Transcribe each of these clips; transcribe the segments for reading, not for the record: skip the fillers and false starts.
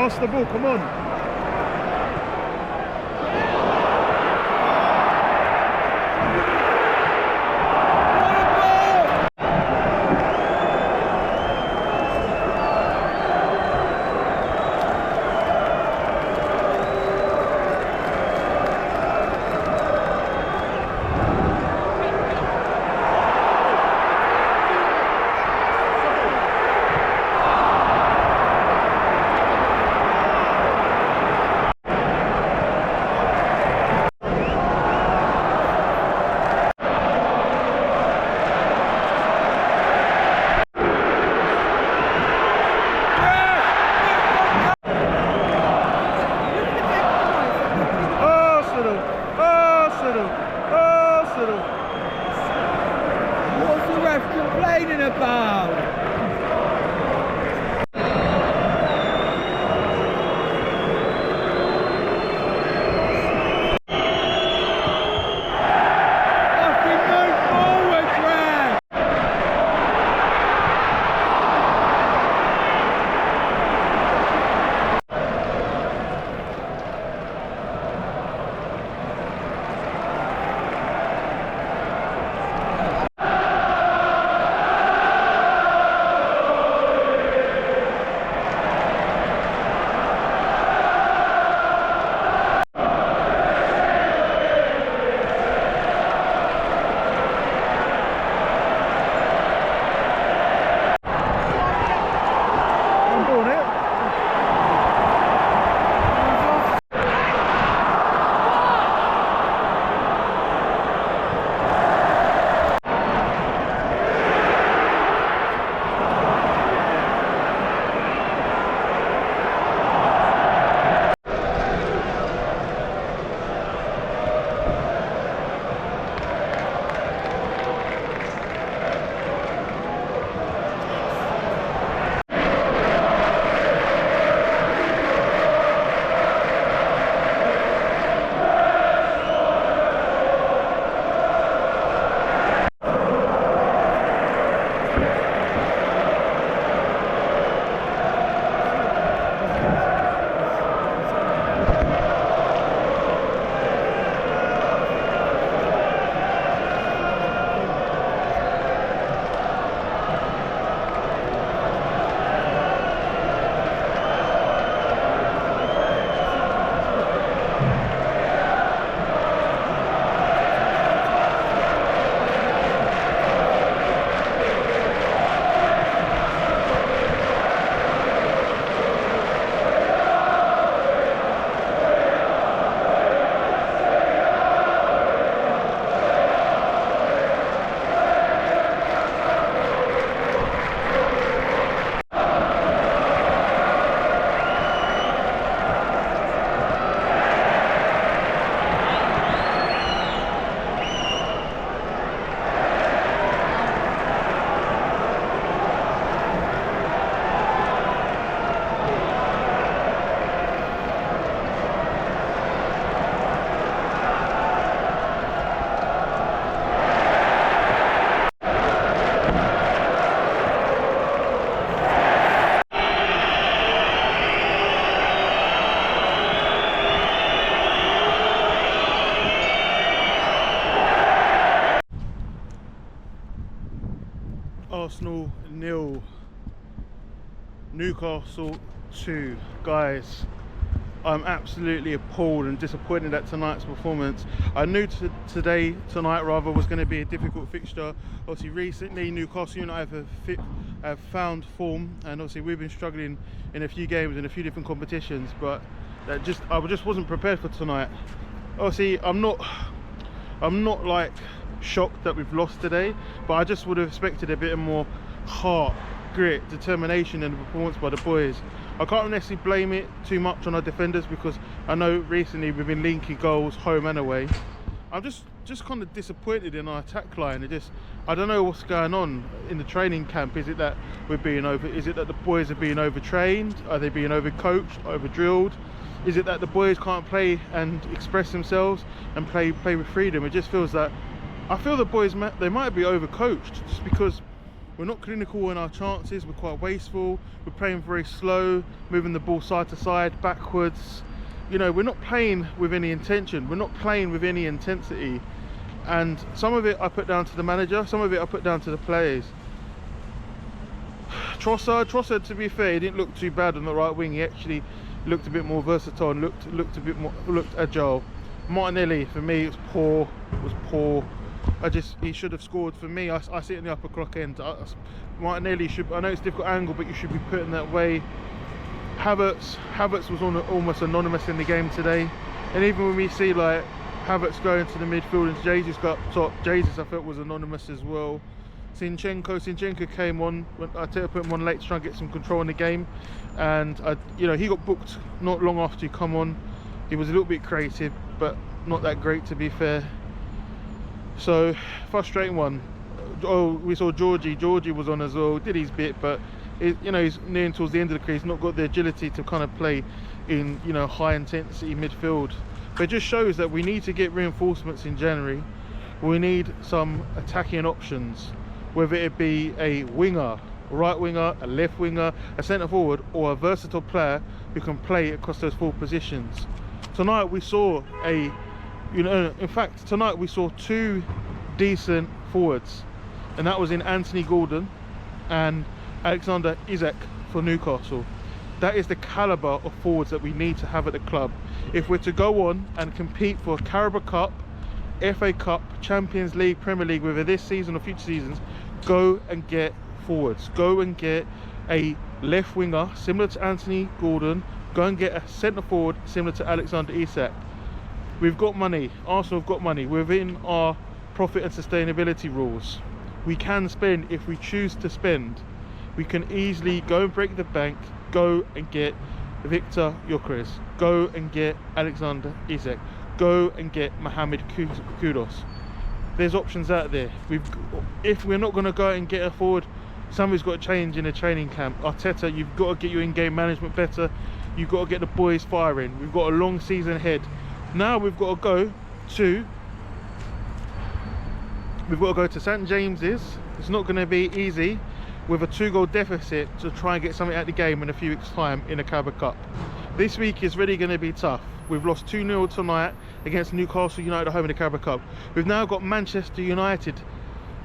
Pass the ball, come on. What's the ref complaining about? Arsenal 0, Newcastle 2. Guys, I'm absolutely appalled and disappointed at tonight's performance. I knew tonight was going to be a difficult fixture. Obviously recently Newcastle United have found form, and obviously we've been struggling in a few games in a few different competitions, but I just wasn't prepared for tonight. Obviously I'm not like shocked that we've lost today, but I just would have expected a bit more heart, grit, determination in the performance by the boys. I can't necessarily blame it too much on our defenders, because I know recently we've been linking goals home and away. I'm just kind of disappointed in our attack line. I don't know what's going on in the training camp. Is it that is it that the boys are being overtrained? Are they being overcoached, overdrilled? Is it that the boys can't play and express themselves and play with freedom? It just feels that I feel the boys they might be overcoached, just because We're not clinical in our chances. We're quite wasteful. We're playing very slow, moving the ball side to side, backwards. You know, we're not playing with any intention. We're not playing with any intensity. And some of it I put down to the manager, some of it I put down to the players. Trossard, to be fair, he didn't look too bad on the right wing. He actually looked a bit more versatile and looked agile. Martinelli, for me, was poor. He should have scored. For me, I see it in the upper clock end. Martinelli should, I know it's a difficult angle, but you should be putting that way. Havertz was almost anonymous in the game today. And even when we see like Havertz going to the midfield and Jesus got up top, Jesus I felt was anonymous as well. Zinchenko came on. I put him on late to try and get some control in the game, and he got booked not long after he come on. He was a little bit creative, but not that great, to be fair. So frustrating one. Oh, we saw Georgie was on as well, did his bit, but he's nearing towards the end of the crease, not got the agility to kind of play in high intensity midfield. But it just shows that we need to get reinforcements in January. We need some attacking options, whether it be a winger, right winger, a left winger, a centre forward, or a versatile player who can play across those 4 positions. Tonight we saw tonight we saw 2 decent forwards, and that was in Anthony Gordon and Alexander Isak for Newcastle. That is the calibre of forwards that we need to have at the club if we're to go on and compete for Carabao Cup, FA Cup, Champions League, Premier League, whether this season or future seasons. Go and get forwards. Go and get a left winger similar to Anthony Gordon. Go and get a centre forward similar to Alexander Isak. We've got money. Arsenal have got money. We're within our profit and sustainability rules. We can spend if we choose to spend. We can easily go and break the bank. Go and get Victor Gyökeres. Go and get Alexander Isak. Go and get Mohamed Kudus. There's options out there. If we're not going to go and get a forward, something's got to change in the training camp. Arteta, you've got to get your in-game management better. You've got to get the boys firing. We've got a long season ahead. Now we've got to go to St James's. It's not going to be easy with a 2-goal deficit to try and get something out of the game in a few weeks' time in the Carabao Cup. This week is really going to be tough. We've lost 2-0 tonight against Newcastle United at home in the Carabao Cup. We've now got Manchester United.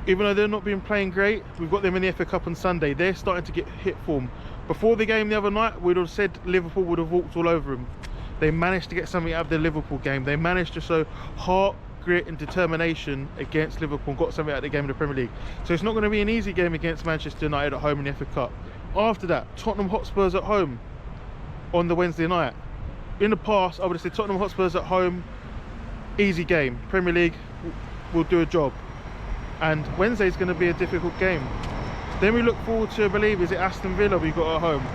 Even though they're not been playing great, we've got them in the FA Cup on Sunday. They're starting to get hit form. Before the game the other night, we'd have said Liverpool would have walked all over them. They managed to get something out of the Liverpool game. They managed to show heart, grit and determination against Liverpool and got something out of the game in the Premier League. So it's not going to be an easy game against Manchester United at home in the FA Cup. After that, Tottenham Hotspurs at home on the Wednesday night. In the past, I would have said Tottenham Hotspurs at home, easy game. Premier League will do a job. And Wednesday is going to be a difficult game. Then we look forward to, I believe, is it Aston Villa we got at home?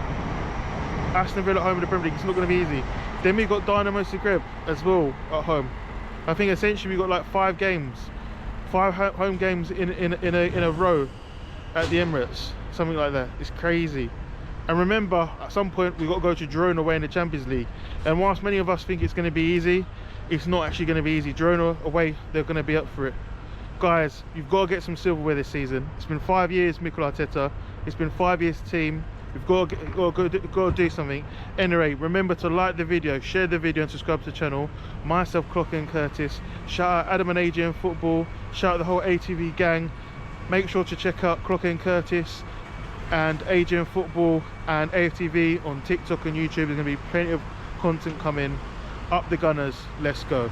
Aston Villa at home in the Premier League. It's not going to be easy. Then we got Dynamo Zagreb as well at home. I think essentially we got like 5 home games in a row at the Emirates, something like that. It's crazy. And remember, at some point we've got to go to Girona away in the Champions League. And whilst many of us think it's going to be easy, it's not actually going to be easy. Girona away, they're going to be up for it. Guys, you've got to get some silverware this season. It's been 5 years, Mikel Arteta. It's been 5 years team. We've got to do something. Anyway, remember to like the video, share the video and subscribe to the channel. Myself, Clock and Curtis. Shout out Adam and AJ Football. Shout out the whole ATV gang. Make sure to check out Clock and Curtis and AJ Football and AFTV on TikTok and YouTube. There's going to be plenty of content coming. Up the Gunners, let's go.